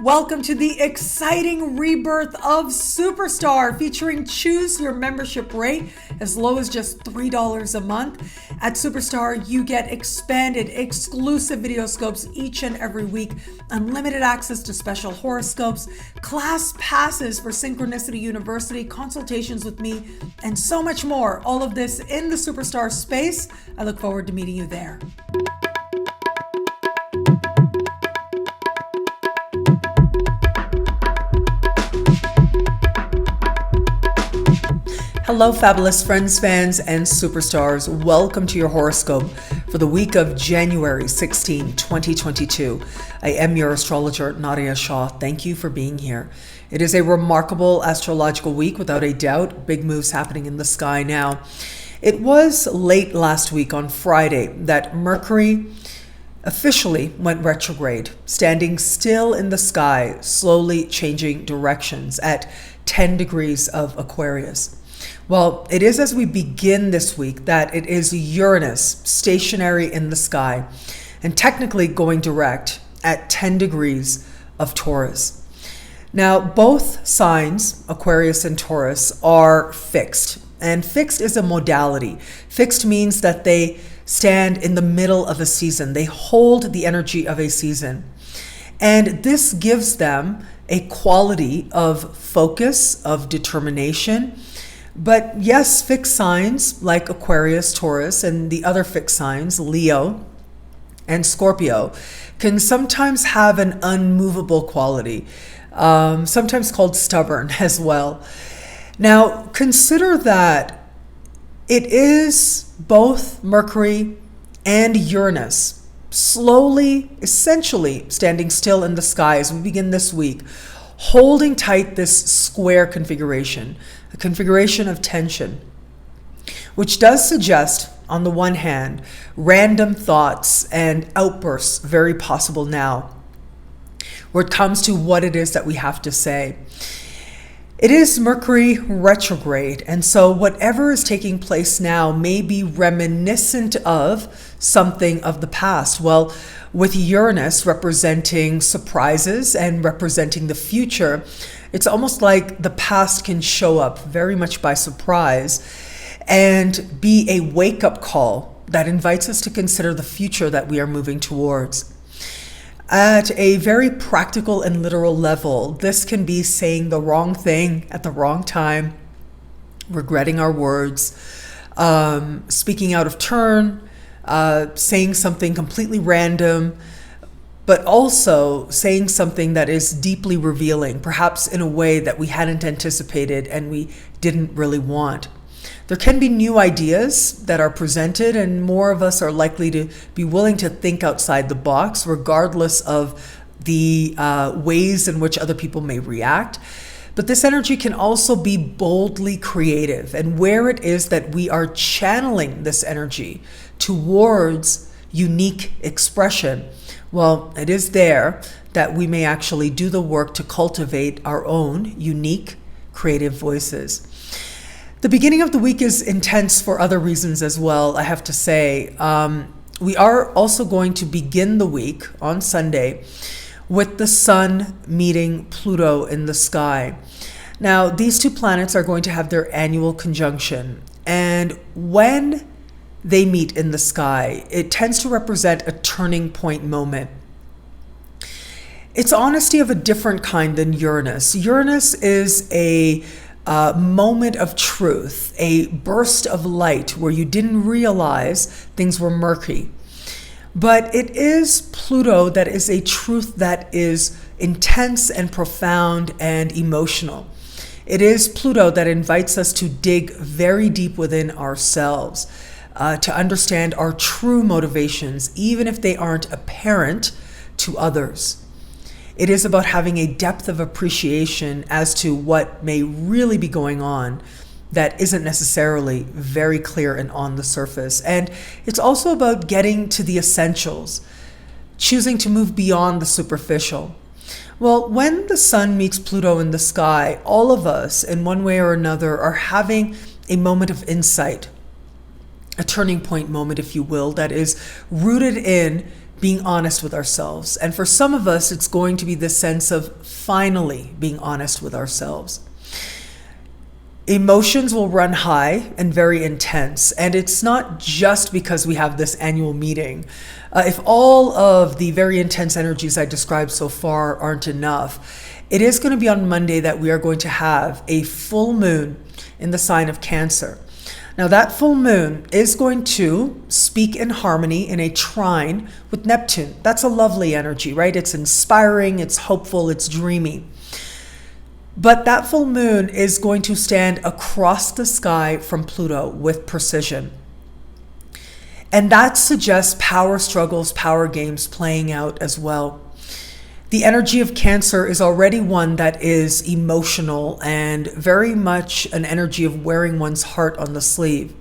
Welcome to the exciting rebirth of Superstar, featuring choose your membership rate as low as just $3 a month. At Superstar, you get expanded, exclusive video scopes each and every week, unlimited access to special horoscopes, class passes for Synchronicity University, consultations with me, and so much more. All of this in the Superstar space. I look forward to meeting you there. Hello, fabulous friends, fans, and superstars. Welcome to your horoscope for the week of January 16, 2022. I am your astrologer, Nadiya Shah. Thank you for being here. It is a remarkable astrological week, without a doubt. Big moves happening in the sky now. It was late last week on Friday that Mercury officially went retrograde, standing still in the sky, slowly changing directions at 10 degrees of Aquarius. Well, it is as we begin this week that it is Uranus stationary in the sky and technically going direct at 10 degrees of Taurus. Now, both signs, Aquarius and Taurus, are fixed. And fixed is a modality. Fixed means that they stand in the middle of a season. They hold the energy of a season. And this gives them a quality of focus, of determination. But yes, fixed signs like Aquarius, Taurus, and the other fixed signs, Leo and Scorpio, can sometimes have an unmovable quality, sometimes called stubborn as well. Now, consider that it is both Mercury and Uranus slowly, essentially standing still in the sky as we begin this week, holding tight this square configuration, a configuration of tension, which does suggest, on the one hand, random thoughts and outbursts very possible now, where it comes to what it is that we have to say. It is Mercury retrograde, and so whatever is taking place now may be reminiscent of something of the past. Well, with Uranus representing surprises and representing the future, it's almost like the past can show up very much by surprise and be a wake-up call that invites us to consider the future that we are moving towards. At a very practical and literal level, this can be saying the wrong thing at the wrong time, regretting our words, speaking out of turn, saying something completely random, but also saying something that is deeply revealing, perhaps in a way that we hadn't anticipated and we didn't really want. There can be new ideas that are presented, and more of us are likely to be willing to think outside the box, regardless of the ways in which other people may react. But this energy can also be boldly creative, and where it is that we are channeling this energy towards unique expression, well, it is there that we may actually do the work to cultivate our own unique creative voices. The beginning of the week is intense for other reasons as well, I have to say. We are also going to begin the week on Sunday with the Sun meeting Pluto in the sky. Now, these two planets are going to have their annual conjunction, and when they meet in the sky, it tends to represent a turning point moment. It's honesty of a different kind than Uranus. Uranus is a moment of truth, a burst of light where you didn't realize things were murky. But it is Pluto that is a truth that is intense and profound and emotional. It is Pluto that invites us to dig very deep within ourselves, to understand our true motivations, even if they aren't apparent to others. It is about having a depth of appreciation as to what may really be going on that isn't necessarily very clear and on the surface. And it's also about getting to the essentials, choosing to move beyond the superficial. Well, when the Sun meets Pluto in the sky, all of us, in one way or another, are having a moment of insight, a turning point moment, if you will, that is rooted in being honest with ourselves. And for some of us, it's going to be this sense of finally being honest with ourselves. Emotions will run high and very intense. And it's not just because we have this annual meeting. If all of the very intense energies I described so far aren't enough, it is going to be on Monday that we are going to have a full moon in the sign of Cancer. Now that full moon is going to speak in harmony in a trine with Neptune. That's a lovely energy, right? It's inspiring, it's hopeful, it's dreamy. But that full moon is going to stand across the sky from Pluto with precision. And that suggests power struggles, power games playing out as well. The energy of Cancer is already one that is emotional and very much an energy of wearing one's heart on the sleeve.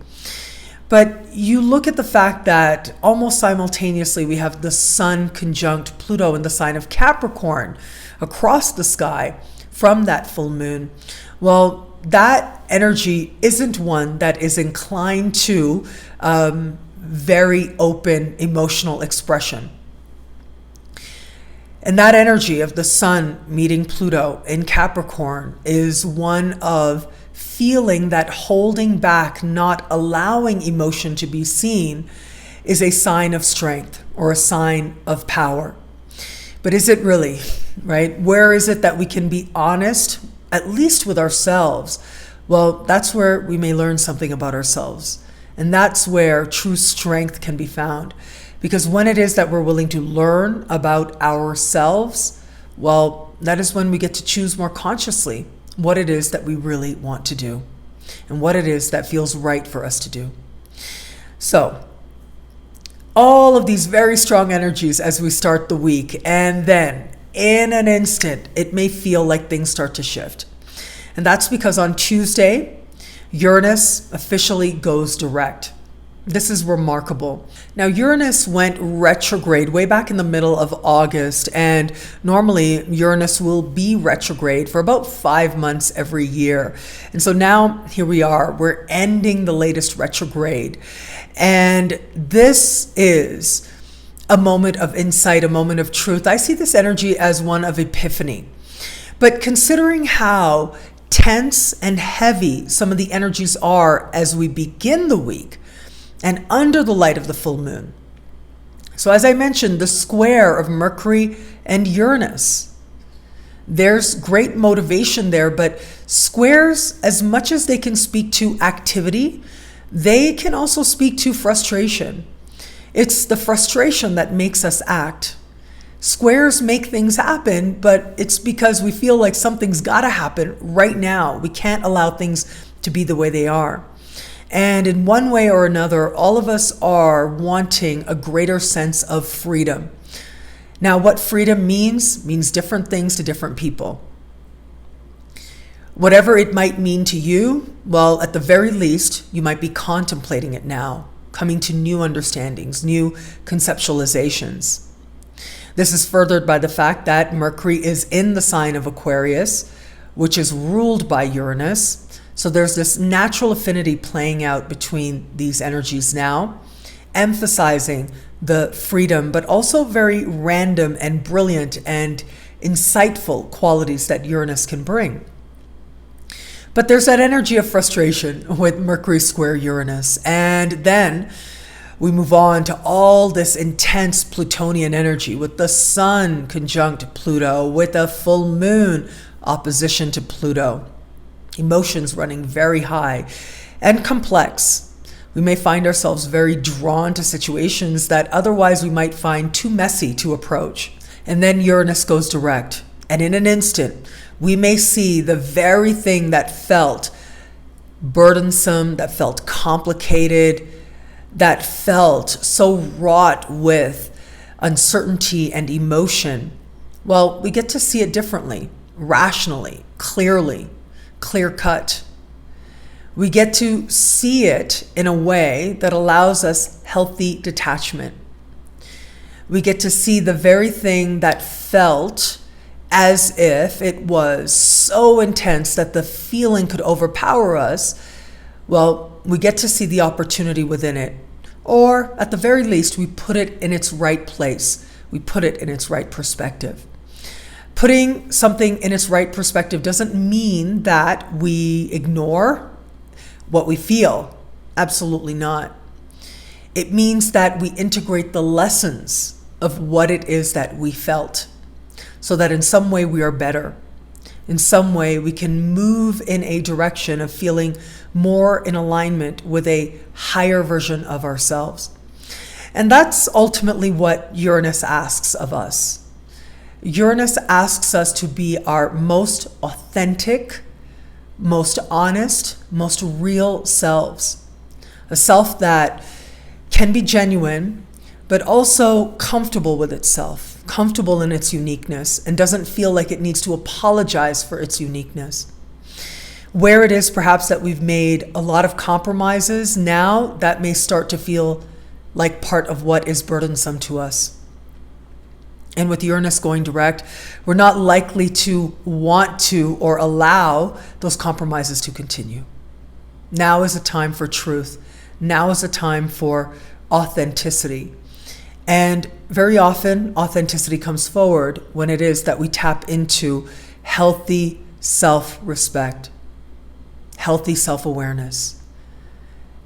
But you look at the fact that almost simultaneously we have the Sun conjunct Pluto in the sign of Capricorn across the sky from that full moon. Well, that energy isn't one that is inclined to very open emotional expression. And that energy of the Sun meeting Pluto in Capricorn is one of feeling that holding back, not allowing emotion to be seen, is a sign of strength or a sign of power. But is it really, right? Where is it that we can be honest, at least with ourselves? Well, that's where we may learn something about ourselves. And that's where true strength can be found. Because when it is that we're willing to learn about ourselves, well, that is when we get to choose more consciously what it is that we really want to do and what it is that feels right for us to do. So, all of these very strong energies as we start the week, and then in an instant, it may feel like things start to shift. And that's because on Tuesday, Uranus officially goes direct. This is remarkable. Now, Uranus went retrograde way back in the middle of August, and normally Uranus will be retrograde for about 5 months every year. And so now here we are, we're ending the latest retrograde. And this is a moment of insight, a moment of truth. I see this energy as one of epiphany. But considering how tense and heavy some of the energies are as we begin the week, and under the light of the full moon. So as I mentioned, the square of Mercury and Uranus, there's great motivation there, but squares, as much as they can speak to activity, they can also speak to frustration. It's the frustration that makes us act. Squares make things happen, but it's because we feel like something's got to happen right now. We can't allow things to be the way they are. And in one way or another, all of us are wanting a greater sense of freedom. Now, what freedom means different things to different people. Whatever it might mean to you, well, at the very least, you might be contemplating it now, coming to new understandings, new conceptualizations. This is furthered by the fact that Mercury is in the sign of Aquarius, which is ruled by Uranus. So there's this natural affinity playing out between these energies now, emphasizing the freedom, but also very random and brilliant and insightful qualities that Uranus can bring. But there's that energy of frustration with Mercury square Uranus. And then we move on to all this intense Plutonian energy with the Sun conjunct Pluto, with a full moon opposition to Pluto. Emotions running very high and complex. We may find ourselves very drawn to situations that otherwise we might find too messy to approach. And then Uranus goes direct. And in an instant, we may see the very thing that felt burdensome, that felt complicated, that felt so wrought with uncertainty and emotion. Well, we get to see it differently, rationally, clearly, clear-cut. We get to see it in a way that allows us healthy detachment. We get to see the very thing that felt as if it was so intense that the feeling could overpower us. Well, we get to see the opportunity within it Or at the very least, we put it in its right place. We put it in its right perspective. Putting something in its right perspective doesn't mean that we ignore what we feel. Absolutely not. It means that we integrate the lessons of what it is that we felt, so that in some way we are better. In some way we can move in a direction of feeling more in alignment with a higher version of ourselves. And that's ultimately what Uranus asks of us. Uranus asks us to be our most authentic, most honest, most real selves. A self that can be genuine, but also comfortable with itself, comfortable in its uniqueness, and doesn't feel like it needs to apologize for its uniqueness. Where it is perhaps that we've made a lot of compromises, now that may start to feel like part of what is burdensome to us. And with Uranus going direct, we're not likely to want to or allow those compromises to continue. Now is a time for truth. Now is a time for authenticity. And very often, authenticity comes forward when it is that we tap into healthy self-respect, healthy self-awareness.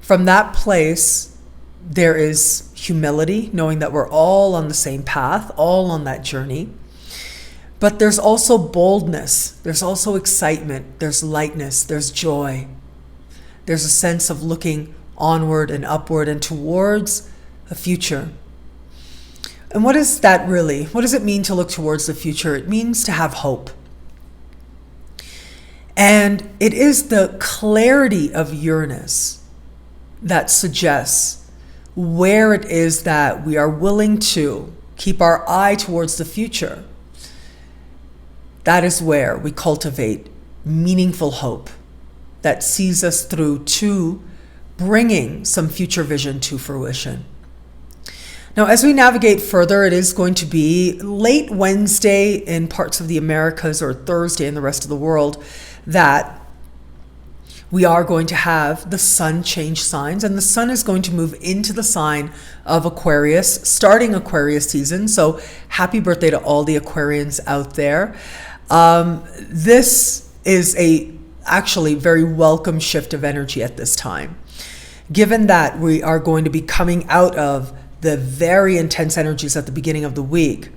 From that place, there is humility, knowing that we're all on the same path, all on that journey. But there's also boldness, there's also excitement, there's lightness, there's joy. There's a sense of looking onward and upward and towards a future. And what is that really? What does it mean to look towards the future? It means to have hope. And it is the clarity of Uranus that suggests where it is that we are willing to keep our eye towards the future. That is where we cultivate meaningful hope that sees us through to bringing some future vision to fruition. Now, as we navigate further, it is going to be late Wednesday in parts of the Americas or Thursday in the rest of the world that we are going to have the sun change signs, and the sun is going to move into the sign of Aquarius, starting Aquarius season. So happy birthday to all the Aquarians out there. This is a actually very welcome shift of energy at this time. Given that we are going to be coming out of the very intense energies at the beginning of the week,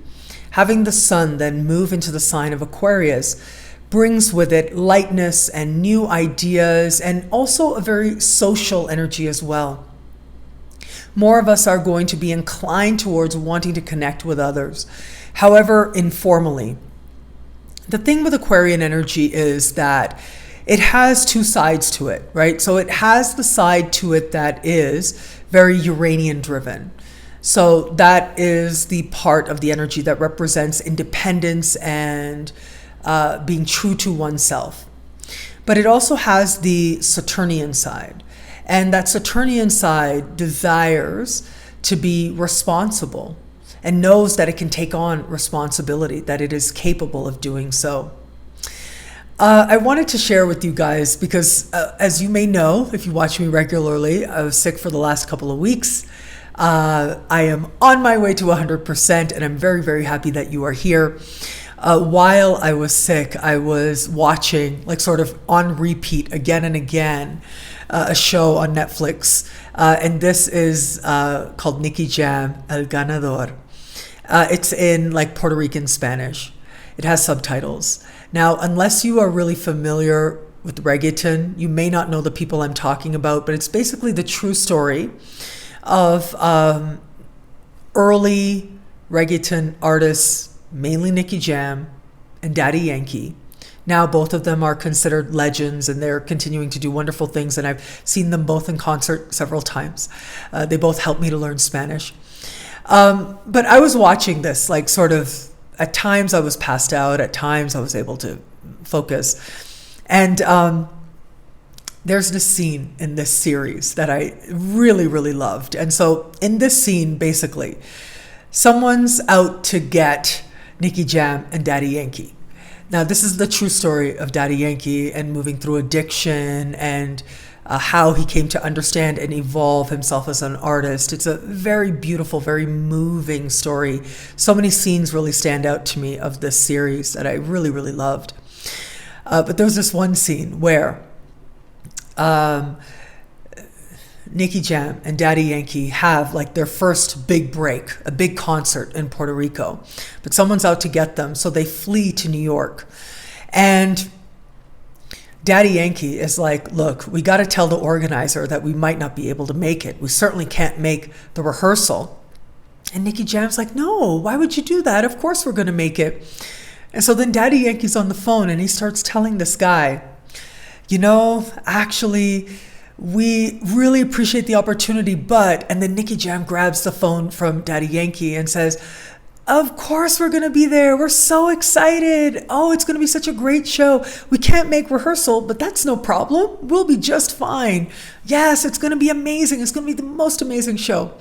having the sun then move into the sign of Aquarius brings with it lightness and new ideas, and also a very social energy as well. More of us are going to be inclined towards wanting to connect with others, however informally. The thing with Aquarian energy is that it has two sides to it, right? So it has the side to it that is very Uranian driven. So that is the part of the energy that represents independence and being true to oneself. But it also has the Saturnian side. And that Saturnian side desires to be responsible and knows that it can take on responsibility, that it is capable of doing so. I wanted to share with you guys because as you may know, if you watch me regularly, I was sick for the last couple of weeks. I am on my way to 100%, and I'm very, very happy that you are here. While I was sick, I was watching, like sort of on repeat again and again, a show on Netflix. And this is called Nicky Jam, El Ganador. It's in like Puerto Rican Spanish. It has subtitles. Now, unless you are really familiar with reggaeton, you may not know the people I'm talking about, but it's basically the true story of early reggaeton artists, mainly Nicky Jam and Daddy Yankee. Now both of them are considered legends, and they're continuing to do wonderful things, and I've seen them both in concert several times. They both helped me to learn Spanish. But I was watching this, like sort of, at times I was passed out, at times I was able to focus. And there's this scene in this series that I really, really loved. And so in this scene, basically, someone's out to get Nicky Jam and Daddy Yankee. Now, this is the true story of Daddy Yankee and moving through addiction and how he came to understand and evolve himself as an artist. It's a very beautiful, very moving story. So many scenes really stand out to me of this series that I really, really loved. But there was this one scene where Nicky Jam and Daddy Yankee have like their first big break, a big concert in Puerto Rico. But someone's out to get them, so they flee to New York. And Daddy Yankee is like, look, we got to tell the organizer that we might not be able to make it. We certainly can't make the rehearsal. And Nicky Jam's like, no, why would you do that? Of course we're going to make it. And so then Daddy Yankee's on the phone and he starts telling this guy, you know, actually, we really appreciate the opportunity, but, and then Nicky Jam grabs the phone from Daddy Yankee and says, of course we're going to be there. We're so excited. Oh, it's going to be such a great show. We can't make rehearsal, but that's no problem. We'll be just fine. Yes, it's going to be amazing. It's going to be the most amazing show.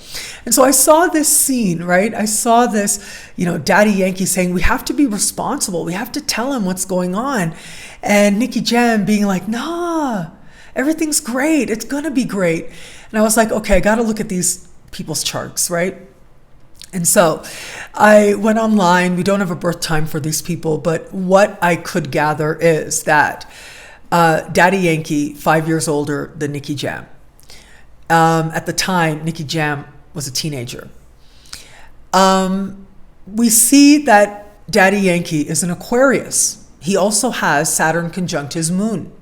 And so I saw this scene, right? I saw this, you know, Daddy Yankee saying, we have to be responsible. We have to tell him what's going on. And Nicky Jam being like, nah, everything's great. It's going to be great. And I was like, okay, I got to look at these people's charts, right? And so I went online. We don't have a birth time for these people, but what I could gather is that Daddy Yankee, 5 years older than Nicky Jam. At the time, Nicky Jam was a teenager. We see that Daddy Yankee is an Aquarius. He also has Saturn conjunct his moon.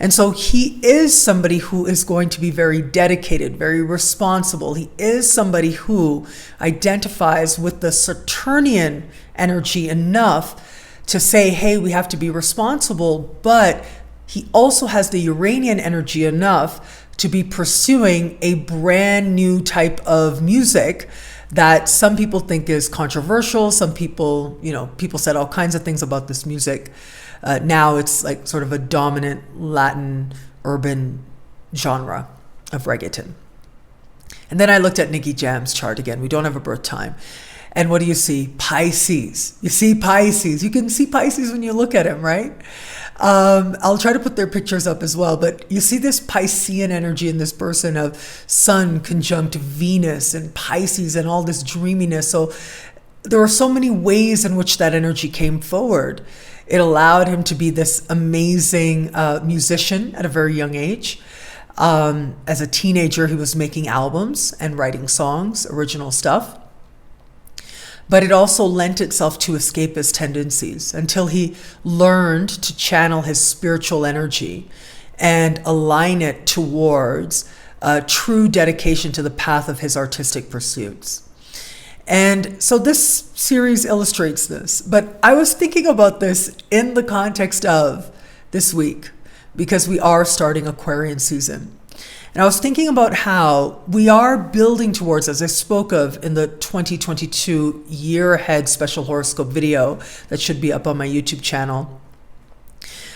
And so he is somebody who is going to be very dedicated, very responsible. He is somebody who identifies with the Saturnian energy enough to say, hey, we have to be responsible. But he also has the Uranian energy enough to be pursuing a brand new type of music that some people think is controversial. Some people, you know, people said all kinds of things about this music. Now it's like sort of a dominant Latin urban genre of reggaeton. And then I looked at Nicky Jam's chart again. We don't have a birth time. And what do you see? Pisces. You see Pisces. You can see Pisces when you look at him, right? I'll try to put their pictures up as well. But you see this Piscean energy in this person of Sun conjunct Venus and Pisces and all this dreaminess. So there are so many ways in which that energy came forward. It allowed him to be this amazing musician at a very young age. As a teenager, he was making albums and writing songs, original stuff. But it also lent itself to escapist tendencies until he learned to channel his spiritual energy and align it towards true dedication to the path of his artistic pursuits. And so this series illustrates this. But I was thinking about this in the context of this week, because we are starting Aquarian season. And I was thinking about how we are building towards, as I spoke of in the 2022 year ahead special horoscope video that should be up on my YouTube channel.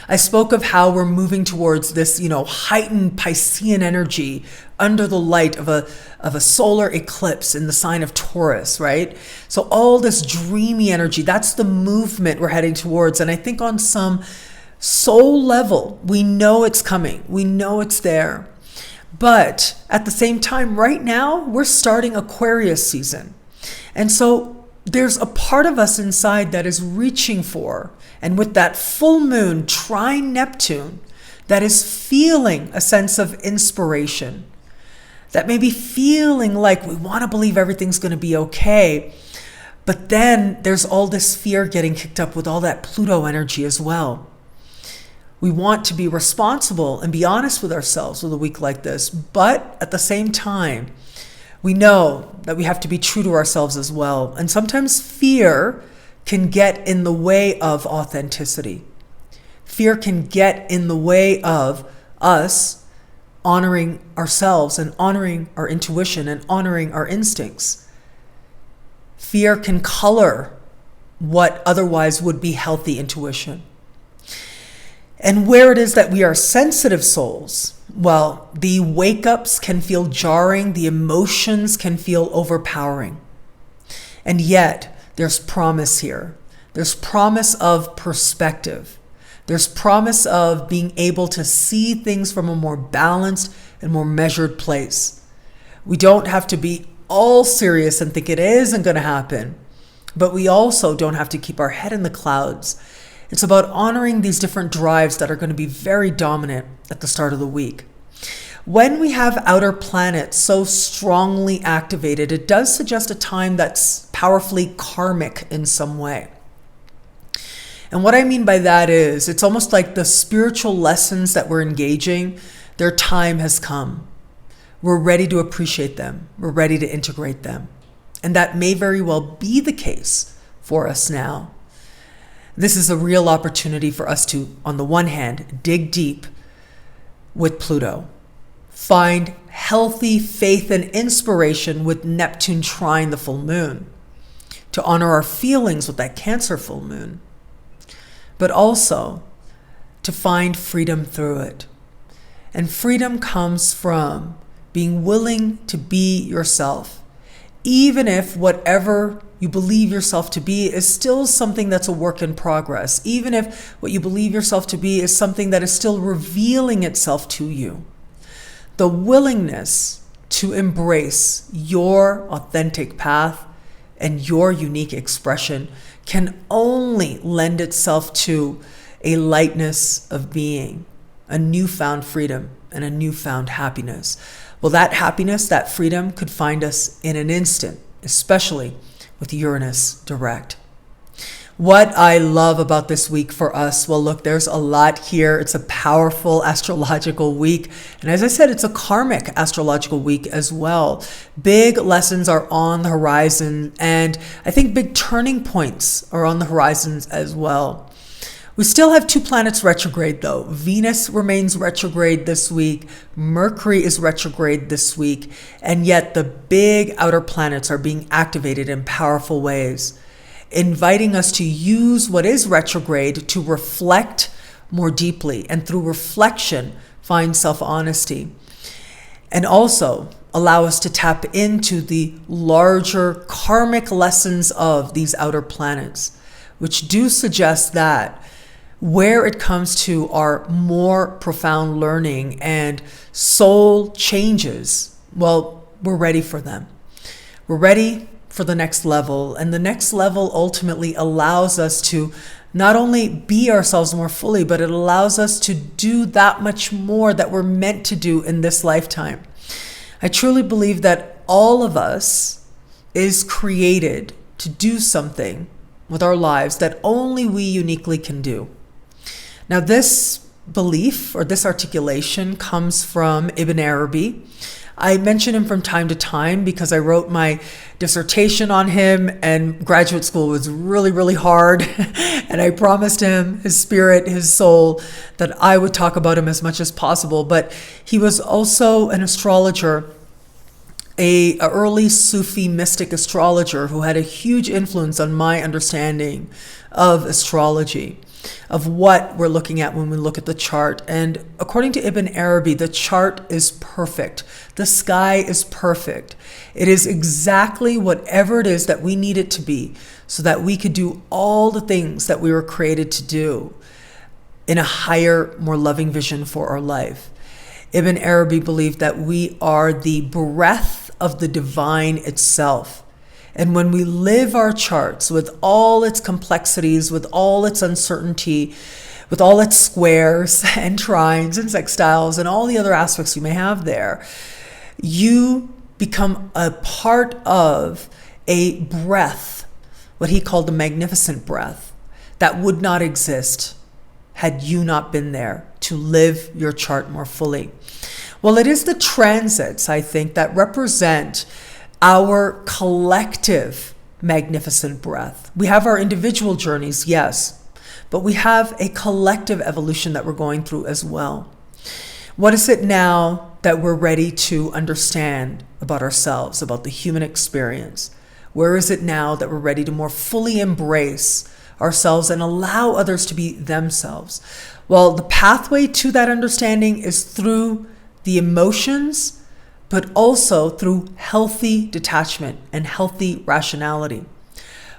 I spoke of how we're moving towards this, you know, heightened Piscean energy under the light of a solar eclipse in the sign of Taurus, right? So all this dreamy energy, that's the movement we're heading towards. And I think on some soul level, we know it's coming. We know it's there. But at the same time, right now, we're starting Aquarius season. And so there's a part of us inside that is reaching for, and with that full moon trine Neptune, that is feeling a sense of inspiration, that may be feeling like we want to believe everything's going to be okay. But then there's all this fear getting kicked up with all that Pluto energy as well. We want to be responsible and be honest with ourselves with a week like this. But at the same time, we know that we have to be true to ourselves as well. And sometimes fear can get in the way of authenticity. Fear can get in the way of us honoring ourselves and honoring our intuition and honoring our instincts. Fear can color what otherwise would be healthy intuition. And where it is that we are sensitive souls, well, the wake-ups can feel jarring, the emotions can feel overpowering. And yet, there's promise here. There's promise of perspective. There's promise of being able to see things from a more balanced and more measured place. We don't have to be all serious and think it isn't going to happen, but we also don't have to keep our head in the clouds. It's about honoring these different drives that are going to be very dominant at the start of the week. When we have outer planets so strongly activated, it does suggest a time that's powerfully karmic in some way. And what I mean by that is, it's almost like the spiritual lessons that we're engaging, their time has come. We're ready to appreciate them. We're ready to integrate them. And that may very well be the case for us now. This is a real opportunity for us to, on the one hand, dig deep with Pluto. Find healthy faith and inspiration with Neptune trine the full moon. To honor our feelings with that Cancer full moon. But also to find freedom through it. And freedom comes from being willing to be yourself, even if whatever you believe yourself to be is still something that's a work in progress, even if what you believe yourself to be is something that is still revealing itself to you. The willingness to embrace your authentic path and your unique expression can only lend itself to a lightness of being, a newfound freedom, and a newfound happiness. Well, that happiness, that freedom could find us in an instant, especially with Uranus direct. What I love about this week for us, well, look, there's a lot here. It's a powerful astrological week. And as I said, it's a karmic astrological week as well. Big lessons are on the horizon. And I think big turning points are on the horizons as well. We still have 2 planets retrograde though. Venus remains retrograde this week. Mercury is retrograde this week. And yet the big outer planets are being activated in powerful ways, inviting us to use what is retrograde to reflect more deeply, and through reflection, find self-honesty. And also allow us to tap into the larger karmic lessons of these outer planets, which do suggest that where it comes to our more profound learning and soul changes, well, we're ready for them. We're ready for the next level. And the next level ultimately allows us to not only be ourselves more fully, but it allows us to do that much more that we're meant to do in this lifetime. I truly believe that all of us is created to do something with our lives that only we uniquely can do. Now, this belief or this articulation comes from Ibn Arabi. I mention him from time to time because I wrote my dissertation on him, and graduate school was really, really hard. And I promised him, his spirit, his soul, that I would talk about him as much as possible. But he was also an astrologer, a early Sufi mystic astrologer who had a huge influence on my understanding of astrology, of what we're looking at when we look at the chart. And according to Ibn Arabi, the chart is perfect. The sky is perfect. It is exactly whatever it is that we need it to be so that we could do all the things that we were created to do in a higher, more loving vision for our life. Ibn Arabi believed that we are the breath of the divine itself. And when we live our charts with all its complexities, with all its uncertainty, with all its squares and trines and sextiles and all the other aspects you may have there, you become a part of a breath, what he called the magnificent breath, that would not exist had you not been there to live your chart more fully. Well, it is the transits, I think, that represent our collective magnificent breath. We have our individual journeys, yes, but we have a collective evolution that we're going through as well. What is it now that we're ready to understand about ourselves, about the human experience? Where is it now that we're ready to more fully embrace ourselves and allow others to be themselves? Well, the pathway to that understanding is through the emotions, but also through healthy detachment and healthy rationality.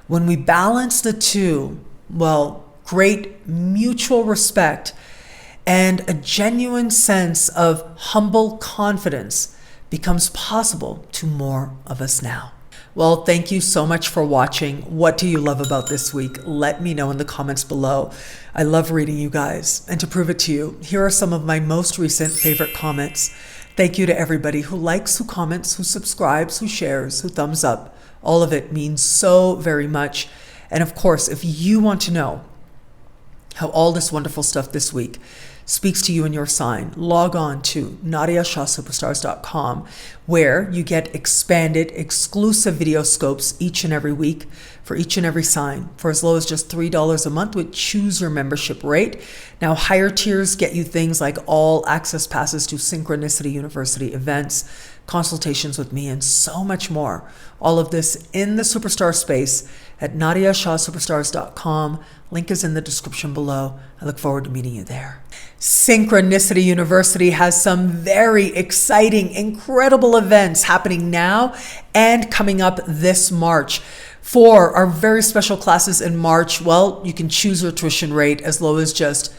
When we balance the two, well, great mutual respect, and a genuine sense of humble confidence becomes possible to more of us now. Well, thank you so much for watching. What do you love about this week? Let me know in the comments below. I love reading you guys. And to prove it to you, here are some of my most recent favorite comments. Thank you to everybody who likes, who comments, who subscribes, who shares, who thumbs up. All of it means so very much. And of course, if you want to know how all this wonderful stuff this week speaks to you and your sign, log on to NadiyaShahSuperstars.com, where you get expanded, exclusive video scopes each and every week for each and every sign for as low as just $3 a month with choose your membership rate. Now, higher tiers get you things like all access passes to Synchronicity University events, consultations with me, and so much more. All of this in the Superstar space at NadiyaShahSuperstars.com. Link is in the description below. I look forward to meeting you there. Synchronicity University has some very exciting, incredible events happening now and coming up this March. For our very special classes in March, well, you can choose your tuition rate as low as just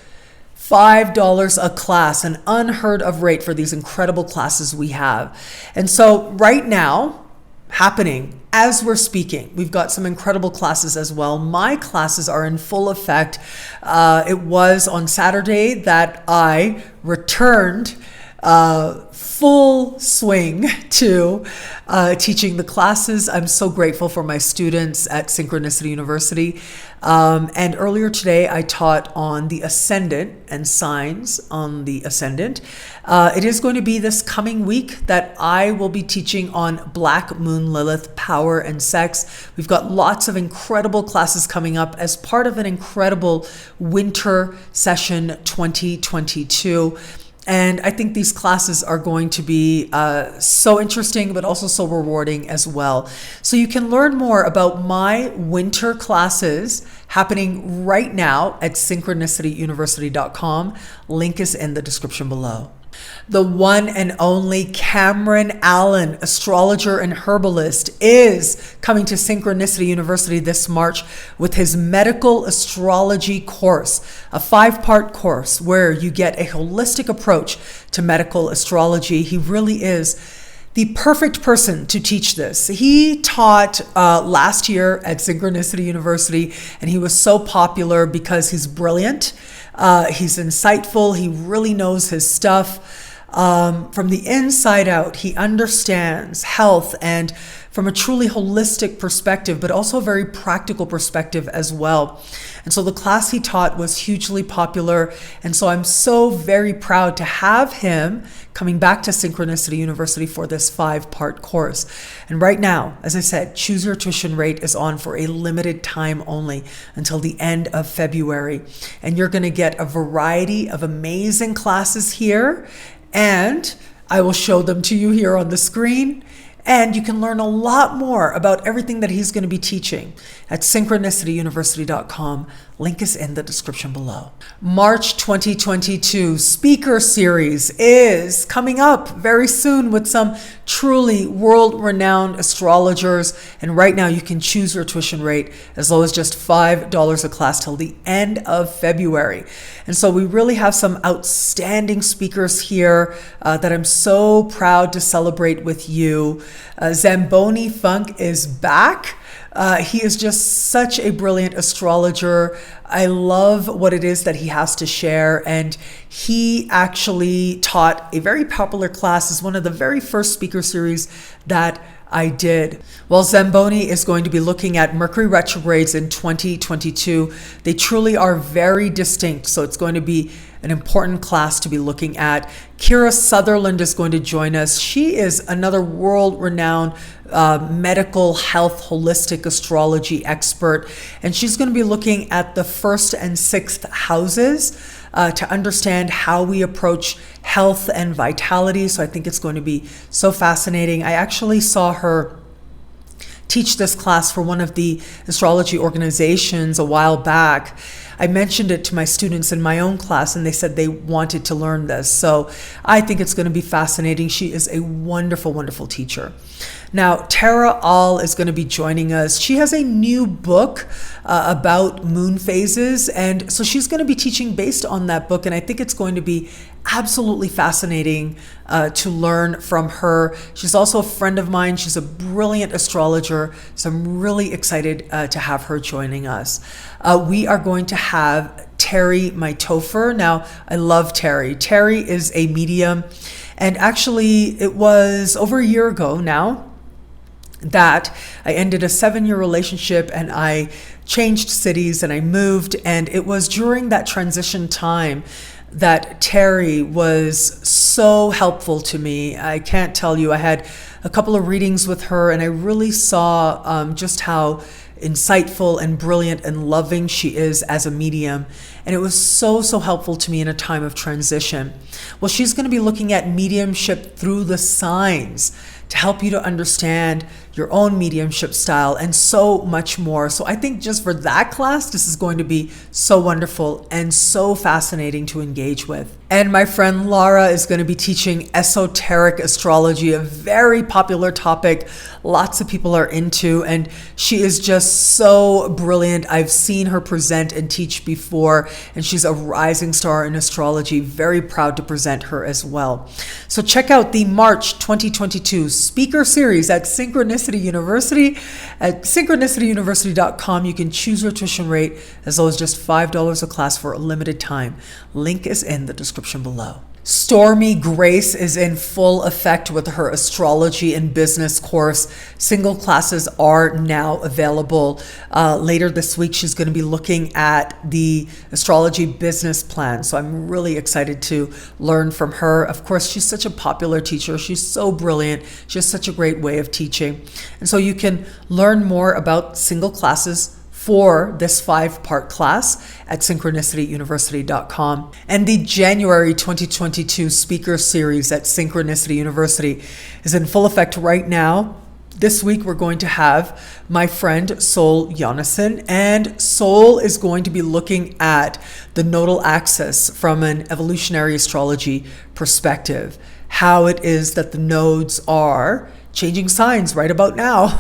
$5 a class, an unheard of rate for these incredible classes we have. And so right now, happening as we're speaking, we've got some incredible classes as well. My classes are in full effect. It was on Saturday that I returned full swing to teaching the classes. I'm so grateful for my students at Synchronicity University. And earlier today, I taught on the ascendant and signs on the ascendant. It is going to be this coming week that I will be teaching on Black Moon Lilith, power and sex. We've got lots of incredible classes coming up as part of an incredible winter session 2022. And I think these classes are going to be so interesting, but also so rewarding as well. So you can learn more about my winter classes happening right now at synchronicityuniversity.com. Link is in the description below. The one and only Cameron Allen, astrologer and herbalist, is coming to Synchronicity University this March with his medical astrology course, a 5-part course where you get a holistic approach to medical astrology. He really is the perfect person to teach this. He taught last year at Synchronicity University, and he was so popular because he's brilliant. He's insightful. He really knows his stuff. From the inside out, he understands health and from a truly holistic perspective, but also a very practical perspective as well. And so the class he taught was hugely popular. And so I'm so very proud to have him coming back to Synchronicity University for this 5-part course. And right now, as I said, choose your tuition rate is on for a limited time only until the end of February. And you're going to get a variety of amazing classes here. And I will show them to you here on the screen. And you can learn a lot more about everything that he's going to be teaching at synchronicityuniversity.com. Link is in the description below. March 2022 speaker series is coming up very soon with some truly world-renowned astrologers. And right now you can choose your tuition rate as low as just $5 a class till the end of February. And so we really have some outstanding speakers here that I'm so proud to celebrate with you. Zamboni Funk is back. He is just such a brilliant astrologer. I love what it is that he has to share. And he actually taught a very popular class as one of the very first speaker series that I did. Well, Zamboni is going to be looking at Mercury retrogrades in 2022. They truly are very distinct. So it's going to be an important class to be looking at. Kira Sutherland is going to join us. She is another world-renowned medical health holistic astrology expert, and she's going to be looking at the 1st and 6th houses to understand how we approach health and vitality. So I think it's going to be so fascinating. I actually saw her teach this class for one of the astrology organizations a while back, I mentioned it to my students in my own class, and they said they wanted to learn this. So I think it's going to be fascinating. She is a wonderful, wonderful teacher. Now, Tara All is going to be joining us. She has a new book about moon phases, and so she's going to be teaching based on that book, and I think it's going to be absolutely fascinating to learn from her. She's also a friend of mine. She's a brilliant astrologer, so I'm really excited to have her joining us. We are going to have Terry Mytofer. Now, I love Terry. Terry is a medium, and actually it was over a year ago now that I ended a 7-year relationship, and I changed cities and I moved, and it was during that transition time that Terry was so helpful to me. I can't tell you, I had a couple of readings with her, and I really saw just how insightful and brilliant and loving she is as a medium. And it was so, so helpful to me in a time of transition. Well, she's going to be looking at mediumship through the signs to help you to understand your own mediumship style and so much more. So I think just for that class, this is going to be so wonderful and so fascinating to engage with. And my friend Laura is going to be teaching esoteric astrology, a very popular topic lots of people are into, and she is just so brilliant. I've seen her present and teach before, and she's a rising star in astrology. Very proud to present her as well. So check out the March 2022 speaker series at Synchronicity University. At synchronicityuniversity.com, you can choose your tuition rate as low as just $5 a class for a limited time. Link is in the description below. Stormie Grace is in full effect with her astrology and business course. Single classes are now available. Later this week, she's going to be looking at the astrology business plan. So I'm really excited to learn from her. Of course, she's such a popular teacher. She's so brilliant. She has such a great way of teaching. And so you can learn more about single classes for this 5-part class at synchronicityuniversity.com. And the January 2022 speaker series at Synchronicity University is in full effect right now. This week, we're going to have my friend Sol Jonasson, and Sol is going to be looking at the nodal axis from an evolutionary astrology perspective, how it is that the nodes are changing signs right about now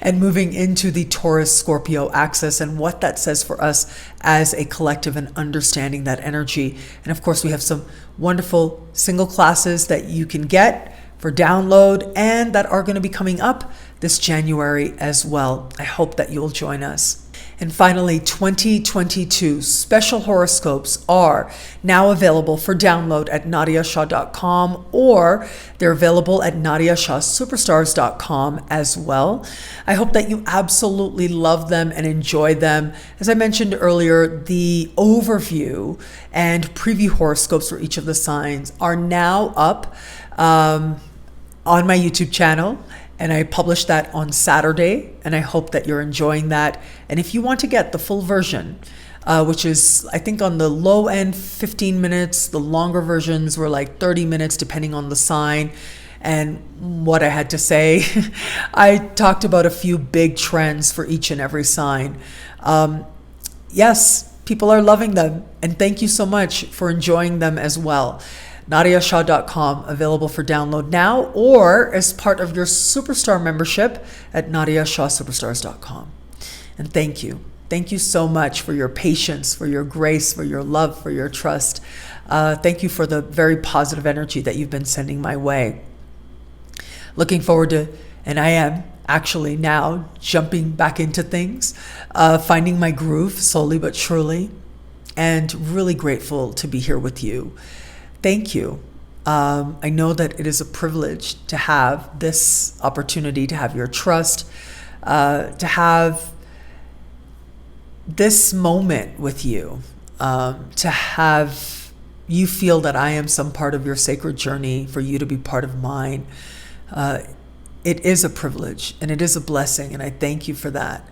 and moving into the Taurus-Scorpio axis, and what that says for us as a collective and understanding that energy. And of course, we have some wonderful single classes that you can get for download and that are going to be coming up this January as well. I hope that you'll join us. And finally, 2022 special horoscopes are now available for download at nadiyashah.com, or they're available at nadiyashahsuperstars.com as well. I hope that you absolutely love them and enjoy them. As I mentioned earlier, the overview and preview horoscopes for each of the signs are now up on my YouTube channel. And I published that on Saturday, and I hope that you're enjoying that. And if you want to get the full version, which is, I think on the low end, 15 minutes, the longer versions were like 30 minutes, depending on the sign and what I had to say. I talked about a few big trends for each and every sign. Yes, people are loving them, and thank you so much for enjoying them as well. NadiyaShah.com, available for download now or as part of your Superstar membership at NadiyaShahSuperstars.com. And thank you. Thank you so much for your patience, for your grace, for your love, for your trust. Thank you for the very positive energy that you've been sending my way. Looking forward to, and I am actually now jumping back into things, finding my groove slowly but surely, and really grateful to be here with you. Thank you. I know that it is a privilege to have this opportunity, to have your trust, to have this moment with you, to have you feel that I am some part of your sacred journey, for you to be part of mine. It is a privilege and it is a blessing, and I thank you for that.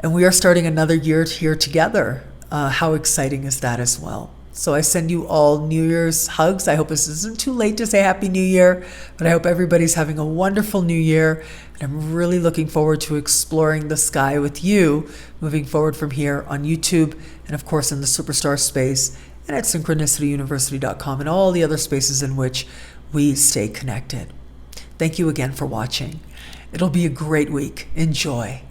And we are starting another year here together. How exciting is that as well? So I send you all New Year's hugs. I hope this isn't too late to say Happy New Year, but I hope everybody's having a wonderful New Year. And I'm really looking forward to exploring the sky with you moving forward from here on YouTube and, of course, in the Superstar space and at synchronicityuniversity.com and all the other spaces in which we stay connected. Thank you again for watching. It'll be a great week. Enjoy.